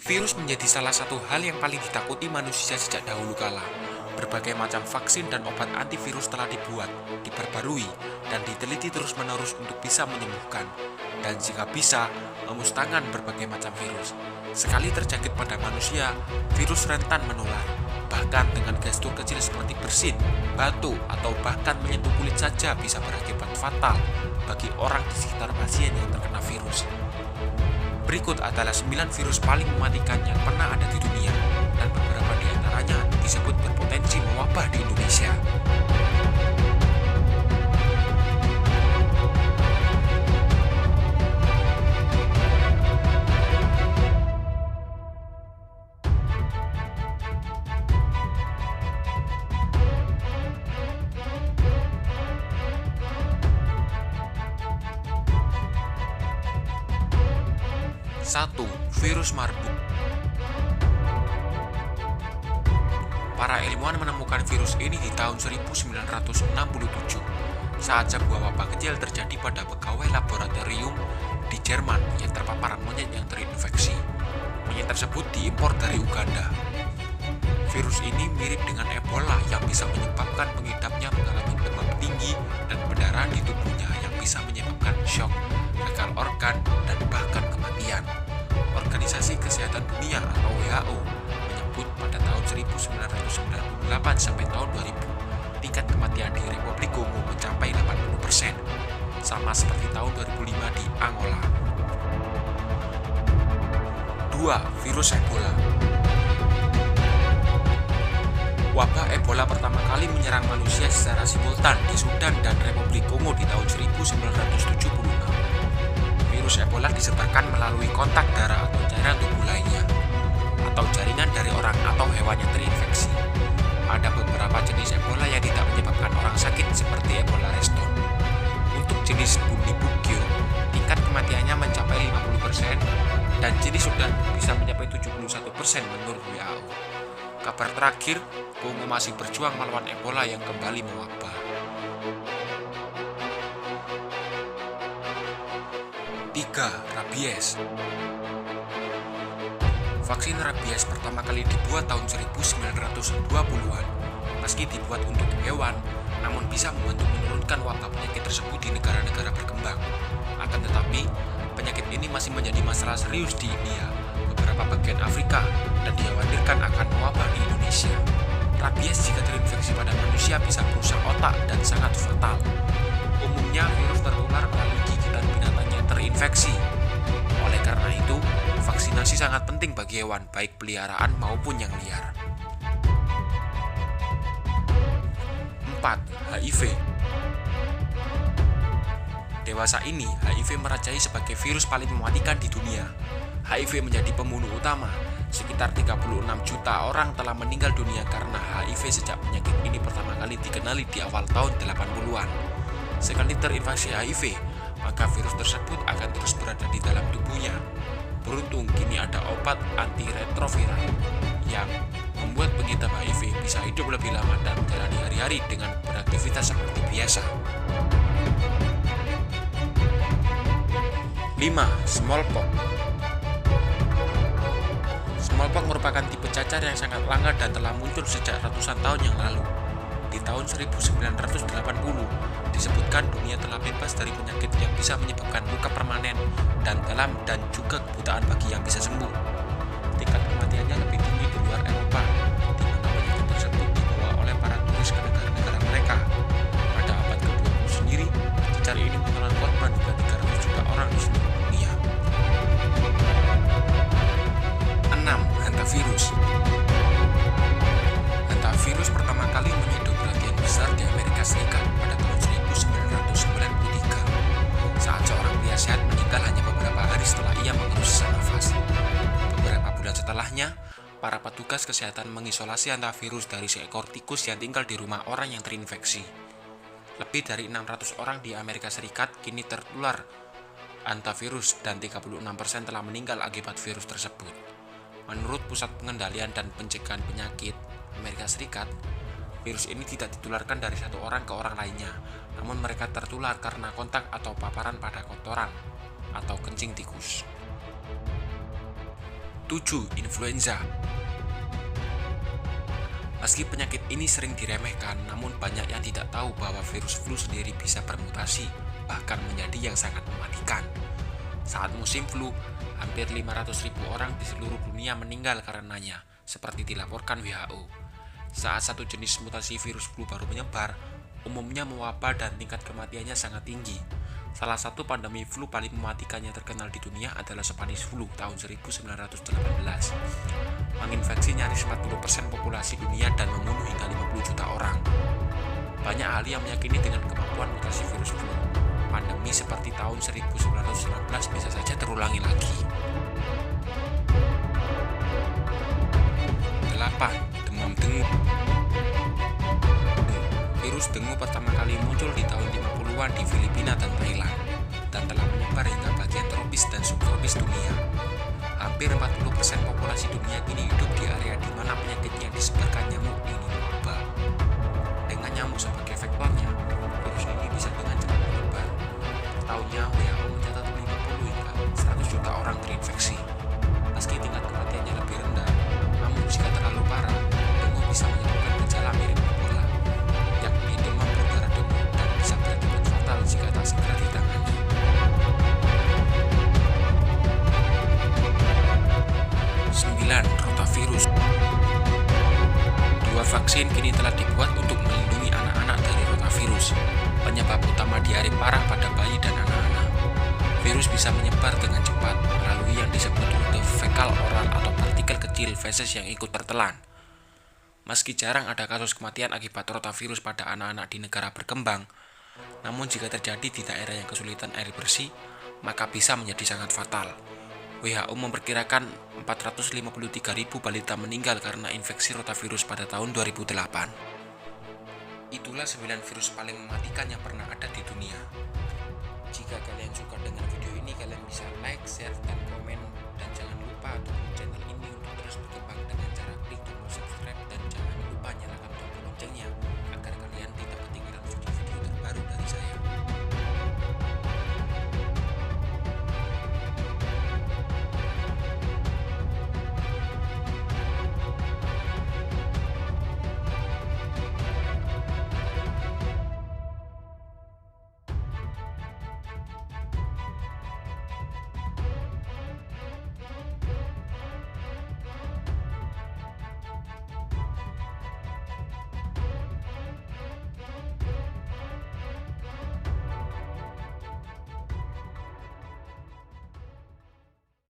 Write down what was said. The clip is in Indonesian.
Virus menjadi salah satu hal yang paling ditakuti manusia sejak dahulu kala. Berbagai macam vaksin dan obat antivirus telah dibuat, diperbarui, dan diteliti terus-menerus untuk bisa menyembuhkan, dan jika bisa, memusnahkan berbagai macam virus. Sekali terjangkit pada manusia, virus rentan menular, bahkan dengan gestur kecil seperti bersin, batu, atau bahkan menyentuh kulit saja bisa berakibat fatal bagi orang di sekitar pasien yang terkena virus. Berikut adalah 9 virus paling mematikan yang pernah ada di dunia, dan beberapa di antaranya disebut berpotensi mewabah di Indonesia. Satu, virus Marburg. Para ilmuwan menemukan virus ini di tahun 1967 saat sebuah wabah kecil terjadi pada pegawai laboratorium di Jerman yang terpapar monyet yang terinfeksi. Monyet tersebut diimpor dari Uganda. Virus ini mirip dengan Ebola yang bisa menyebabkan pengidapnya mengalami demam tinggi dan pendarahan di tubuhnya yang bisa menyebabkan shock, gagal organ, dan bahkan kematian. Organisasi Kesehatan Dunia atau WHO menyebut pada tahun 1998 sampai tahun 2000 tingkat kematian di Republik Kongo mencapai 80%, sama seperti tahun 2005 di Angola. 2. Virus Ebola. Wabah Ebola pertama kali menyerang manusia secara simultan di Sudan dan Republik Kongo di tahun 1976. Virus Ebola disebarkan melalui kontak darah atau cairan tubuh lainnya, atau jaringan dari orang atau hewan yang terinfeksi. Ada beberapa jenis Ebola yang tidak menyebabkan orang sakit seperti Ebola Reston. Untuk jenis Bundibugyo, tingkat kematiannya mencapai 50% dan jenis Sudan bisa mencapai 71% menurut WHO. Kabar terakhir, Kongo masih berjuang melawan Ebola yang kembali mewabah. 3. Rabies. Vaksin rabies pertama kali dibuat tahun 1920-an. Meski dibuat untuk hewan, namun bisa membantu menurunkan wabah penyakit tersebut di negara-negara berkembang. Akan tetapi, penyakit ini masih menjadi masalah serius di India, beberapa bagian Afrika, dan dikhawatirkan akan mewabah di Indonesia. Rabies jika terinfeksi pada manusia bisa merusak otak dan sangat fatal. Umumnya virus tertular melalui gigitan binatang yang terinfeksi. Oleh karena itu, vaksinasi sangat penting bagi hewan, baik peliharaan maupun yang liar. 4. HIV. Dewasa ini, HIV merajai sebagai virus paling mematikan di dunia. HIV menjadi pembunuh utama. Sekitar 36 juta orang telah meninggal dunia karena HIV sejak penyakit ini pertama kali dikenali di awal tahun 80-an. Sekali terinfeksi HIV, maka virus tersebut akan terus berada di dalam tubuhnya. Beruntung kini ada obat antiretroviral yang membuat pengidap HIV bisa hidup lebih lama dan menjalani hari-hari dengan beraktivitas seperti biasa. 5. Smallpox. Smallpox merupakan tipe cacar yang sangat langka dan telah muncul sejak ratusan tahun yang lalu. Di tahun 1980, disebutkan dunia telah bebas dari penyakit yang bisa menyebabkan luka permanen dan dalam dan juga kebutaan bagi yang bisa sembuh. Tingkat kematiannya lebih tinggi di luar Eropa, di mana penyakit tersebut dibawa oleh para turis ke negara-negara mereka. Pada abad ke-20 sendiri, cacar ini menelan korban hingga 300 juta orang di seluruh dunia. 6. Hantavirus. Hantavirus pertama kali menyedot perhatian besar di Amerika Serikat pada tahun 1993 saat seorang pria sehat meninggal hanya beberapa hari setelah ia mengerus sesak nafas. Beberapa bulan setelahnya, para petugas kesehatan mengisolasi hantavirus dari seekor tikus yang tinggal di rumah orang yang terinfeksi. Lebih dari 600 orang di Amerika Serikat kini tertular hantavirus dan 36% telah meninggal akibat virus tersebut. Menurut Pusat Pengendalian dan Pencegahan Penyakit Amerika Serikat, virus ini tidak ditularkan dari satu orang ke orang lainnya, namun mereka tertular karena kontak atau paparan pada kotoran atau kencing tikus. 7. Influenza. Meski penyakit ini sering diremehkan, namun banyak yang tidak tahu bahwa virus flu sendiri bisa bermutasi, bahkan menjadi yang sangat mematikan. Saat musim flu, hampir 500.000 orang di seluruh dunia meninggal karenanya, seperti dilaporkan WHO. Saat satu jenis mutasi virus flu baru menyebar, umumnya mewabah dan tingkat kematiannya sangat tinggi. Salah satu pandemi flu paling mematikan yang terkenal di dunia adalah Spanish flu tahun 1918. Menginfeksi nyaris 40% populasi dunia dan membunuh hingga 50 juta orang. Banyak ahli yang meyakini dengan kemampuan mutasi virus flu, pandemi seperti tahun 1919 bisa saja terulangi lagi. 8. Demam dengue. Virus dengue pertama kali muncul di tahun 50-an di Filipina dan Thailand, dan telah menyebar hingga bagian tropis dan subtropis dunia. Hampir 40% populasi dunia kini hidup di area di mana penyakitnya disebarkan nyamuk ini wabah. Dengan nyamuk sebagai vektornya, virus ini bisa dengan cepat menyebar. Tahunnya WHO mencatat 50 hingga 100 juta orang terinfeksi. Meski tingkat kematiannya lebih rendah, namun jika terlalu parah, dengue bisa menyebabkan gejala mirip Ebola, yakni demam berdarah dengue dan bisa berakibat fatal jika tak segera ditangani. 9. Rotavirus. Dua vaksin kini telah dibuat untuk melindungi anak-anak dari rotavirus, penyebab utama diare parah pada bayi dan anak-anak. Virus bisa menyebar dengan cepat melalui yang disebut rute fekal oral atau partikel kecil feses yang ikut tertelan. Meski jarang ada kasus kematian akibat rotavirus pada anak-anak di negara berkembang, namun jika terjadi di daerah yang kesulitan air bersih, maka bisa menjadi sangat fatal. WHO memperkirakan 453.000 balita meninggal karena infeksi rotavirus pada tahun 2008. Itulah 9 virus paling mematikan yang pernah ada di dunia. Jika kalian suka dengan video ini, kalian bisa like, share,